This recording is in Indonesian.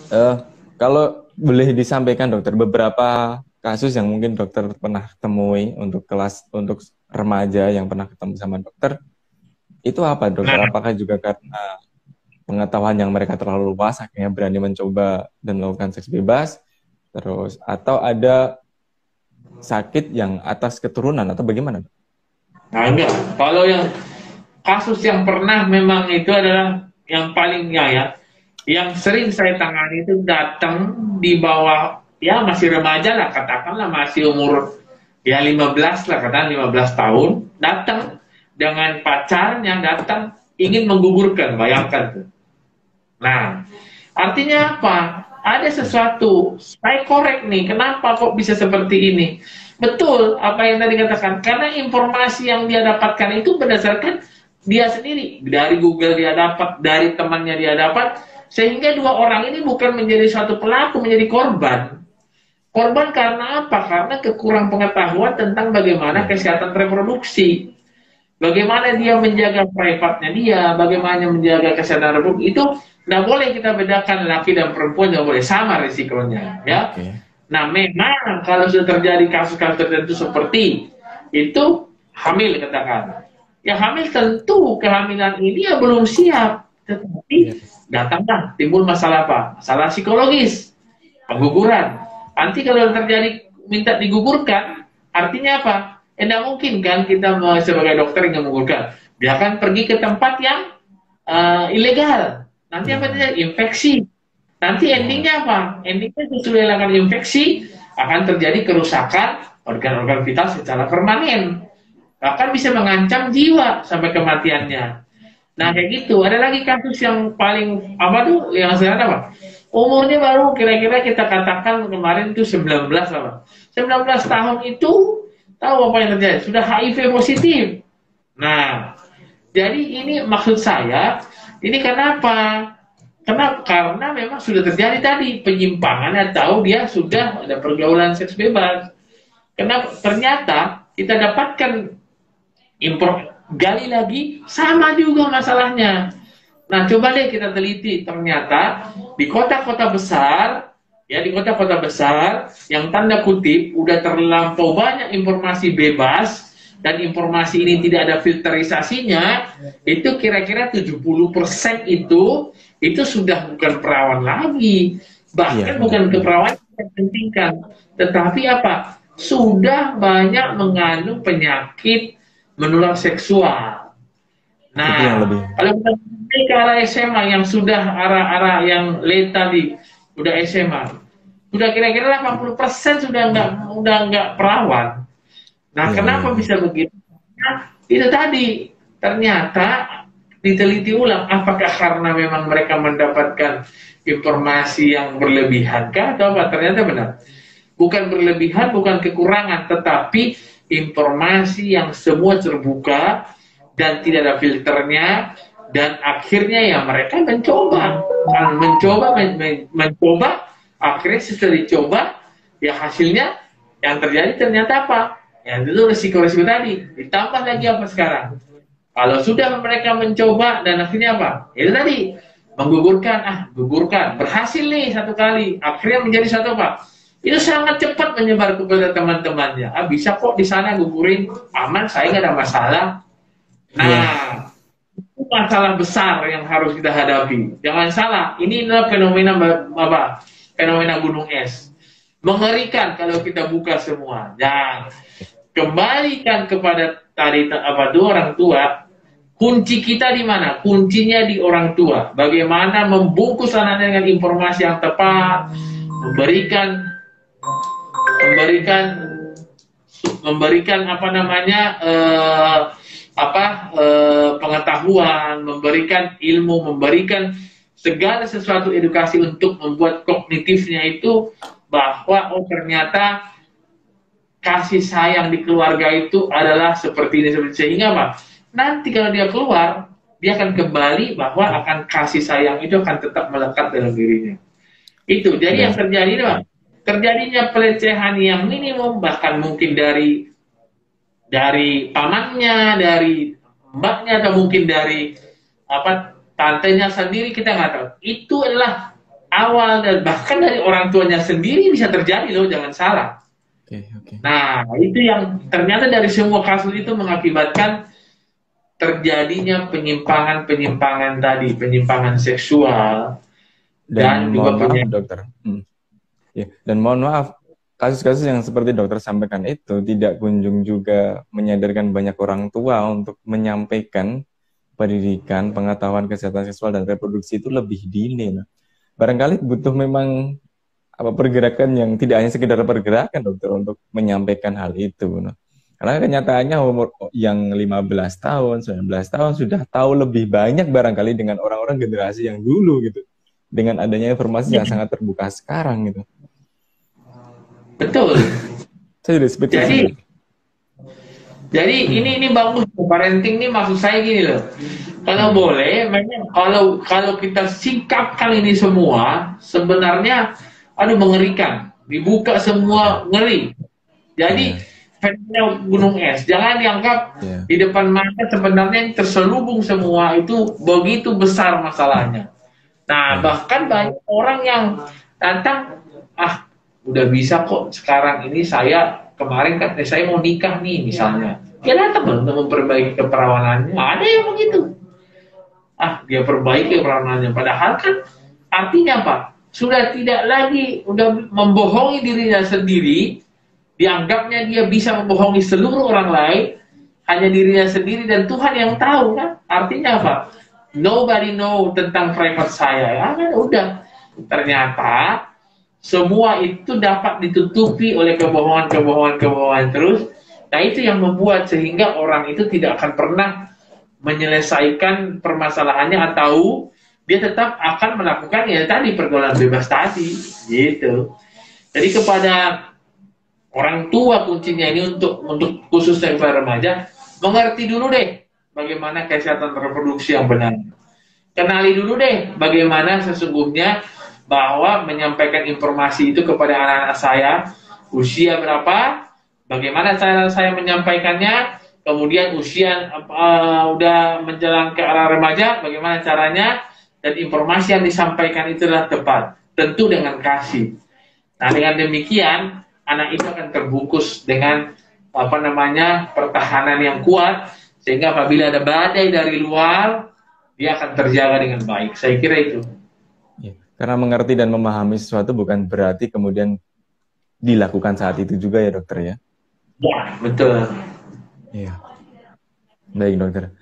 Eh, Kalau boleh disampaikan dokter, beberapa kasus yang mungkin dokter pernah temui untuk kelas untuk remaja yang pernah ketemu sama dokter, itu apa dokter? Nah, Apakah juga karena pengetahuan yang mereka terlalu luas, akhirnya berani mencoba dan melakukan seks bebas, terus atau ada sakit yang atas keturunan atau bagaimana? nah enggak. Kalau yang kasus yang pernah memang itu adalah yang paling yang sering saya tangani itu datang di bawah ya masih remaja lah katakanlah masih umur ya 15 lah katakan 15 tahun datang dengan pacarnya datang ingin menggugurkan bayangkan tuh. Nah, artinya apa? Ada sesuatu, saya korek nih, kenapa kok bisa seperti ini? Betul, apa yang tadi katakan, karena informasi yang dia dapatkan itu berdasarkan dia sendiri. Dari Google dia dapat, dari temannya dia dapat, sehingga dua orang ini bukan menjadi suatu pelaku, menjadi korban. Korban karena apa? Karena kekurang pengetahuan tentang bagaimana Iya. kesehatan reproduksi. Bagaimana dia menjaga private-nya dia, bagaimana menjaga kesehatan reproduksi itu nggak boleh kita bedakan laki dan perempuan, nggak boleh sama risikonya, ya. Oke. Nah, memang kalau sudah terjadi kasus-kasus tertentu seperti itu hamil katakan, ya hamil tentu kehamilan ini ya belum siap, Iya. tetapi datanglah timbul masalah apa? Masalah psikologis, pengguguran. Nanti kalau terjadi minta digugurkan, artinya apa? Tidak mungkin kan kita sebagai dokter yang menggugurkan. Dia akan pergi ke tempat yang ilegal. Nanti apa Iya. terjadi? Infeksi. Nanti Iya. endingnya apa? Endingnya sesuai dengan infeksi akan terjadi kerusakan organ-organ vital secara permanen. Bahkan bisa mengancam jiwa sampai kematiannya. Nah kayak gitu. Ada lagi kasus yang paling apa tuh? Yang saya apa? Umurnya baru kira-kira kita katakan kemarin itu 19 apa? 19 tahun itu tahu apa yang terjadi? Sudah HIV positif. Nah, jadi ini maksud saya, ini kenapa? Karena memang sudah terjadi tadi penyimpangan atau dia sudah ada pergaulan seks bebas. Kenapa? Ternyata kita dapatkan impor gali lagi sama juga masalahnya. Nah, coba deh kita teliti. Ternyata di kota-kota besar, ya di kota-kota besar yang tanda kutip udah terlampau banyak informasi bebas dan informasi ini tidak ada filterisasinya, itu kira-kira 70% itu sudah bukan perawan lagi. Iya, Bahkan benar. bukan Benar. keperawanan yang pentingkan, tetapi apa? Sudah banyak mengandung penyakit menular seksual. Itu yang Nah, lebih. kalau kita ke arah SMA yang sudah arah-arah yang late tadi, udah SMA, sudah kira-kira 80% sudah nggak perawan. Nah, Iya, iya, kenapa iya. bisa begitu? Nah, itu tadi ternyata diteliti ulang apakah karena memang mereka mendapatkan informasi yang berlebihan kah atau apa? Ternyata benar. Bukan berlebihan, bukan kekurangan, tetapi informasi yang semua terbuka dan tidak ada filternya, dan akhirnya ya mereka mencoba mencoba, akhirnya setelah dicoba ya hasilnya yang terjadi ternyata apa, ya itu risiko-risiko tadi ditambah lagi apa sekarang kalau sudah mereka mencoba dan akhirnya apa, ya itu tadi menggugurkan, gugurkan berhasil nih satu kali, akhirnya menjadi satu apa, itu sangat cepat menyebar kepada teman-temannya, bisa kok di sana gugurin aman, saya nggak ada masalah. Iya. Nah, itu masalah besar yang harus kita hadapi. Jangan salah, ini adalah fenomena apa? Fenomena gunung es. Mengerikan kalau kita buka semua. Dan kembalikan kepada tadi apa tuh orang tua. Kunci kita di mana? Kuncinya di orang tua. Bagaimana membungkus anaknya dengan informasi yang tepat, memberikan memberikan memberikan apa namanya pengetahuan, memberikan ilmu, memberikan segala sesuatu edukasi untuk membuat kognitifnya itu bahwa oh ternyata kasih sayang di keluarga itu adalah seperti ini, seperti sehingga apa? Nanti kalau dia keluar, dia akan kembali bahwa akan kasih sayang itu akan tetap melekat dalam dirinya. Itu. Jadi yang Benar. terjadi itu terjadinya pelecehan yang minimum bahkan mungkin dari pamannya, dari mbaknya, atau mungkin dari apa tantenya sendiri kita nggak tahu. Itu adalah awal dan bahkan dari orang tuanya sendiri bisa terjadi loh, jangan salah. Nah, itu yang ternyata dari semua kasus itu mengakibatkan terjadinya penyimpangan-penyimpangan tadi, penyimpangan seksual dan juga mohon maaf dokter. Ya, dan mohon maaf, kasus-kasus yang seperti dokter sampaikan itu tidak kunjung juga menyadarkan banyak orang tua untuk menyampaikan pendidikan, pengetahuan kesehatan seksual dan reproduksi itu lebih dini. Nah, barangkali butuh memang pergerakan yang tidak hanya sekedar pergerakan dokter untuk menyampaikan hal itu. Nah, karena kenyataannya umur yang 15 tahun, 19 tahun sudah tahu lebih banyak barangkali dengan orang-orang generasi yang dulu gitu. Dengan adanya informasi yang sangat terbuka sekarang gitu. Betul. Jadi ini bagus, parenting ini maksud saya gini loh. Kalau boleh, memang kalau kita singkapkan ini semua, sebenarnya mengerikan. Dibuka semua ngeri. Jadi fenomena gunung es, jangan dianggap di depan mata sebenarnya yang terselubung semua itu begitu besar masalahnya. Nah, bahkan banyak orang yang datang, udah bisa kok sekarang ini kemarin kan saya mau nikah nih misalnya. Dia datang untuk memperbaiki keperawanannya. Ada yang begitu. Dia perbaiki keperawanannya. Padahal kan artinya apa? Sudah tidak lagi, udah membohongi dirinya sendiri, dianggapnya dia bisa membohongi seluruh orang lain, hanya dirinya sendiri dan Tuhan yang tahu kan. Artinya apa? Nobody know tentang private saya. Kan udah. Ternyata semua itu dapat ditutupi oleh kebohongan terus. Nah, itu yang membuat sehingga orang itu tidak akan pernah menyelesaikan permasalahannya atau dia tetap akan melakukan tadi pergaulan bebas tadi gitu. Jadi kepada orang tua kuncinya ini untuk khususnya para remaja, mengerti dulu deh bagaimana kesehatan reproduksi yang benar. Kenali dulu deh bagaimana sesungguhnya bahwa menyampaikan informasi itu kepada anak-anak saya, usia berapa, bagaimana cara saya menyampaikannya, kemudian usia udah menjelang ke arah remaja, bagaimana caranya, dan informasi yang disampaikan itu adalah tepat, tentu dengan kasih. Nah, dengan demikian anak itu akan terbungkus dengan pertahanan yang kuat, sehingga apabila ada badai dari luar, dia akan terjaga dengan baik. Saya kira itu. Karena mengerti dan memahami sesuatu bukan berarti kemudian dilakukan saat itu juga ya dokter ya? Ya, betul. Iya. Baik dokter.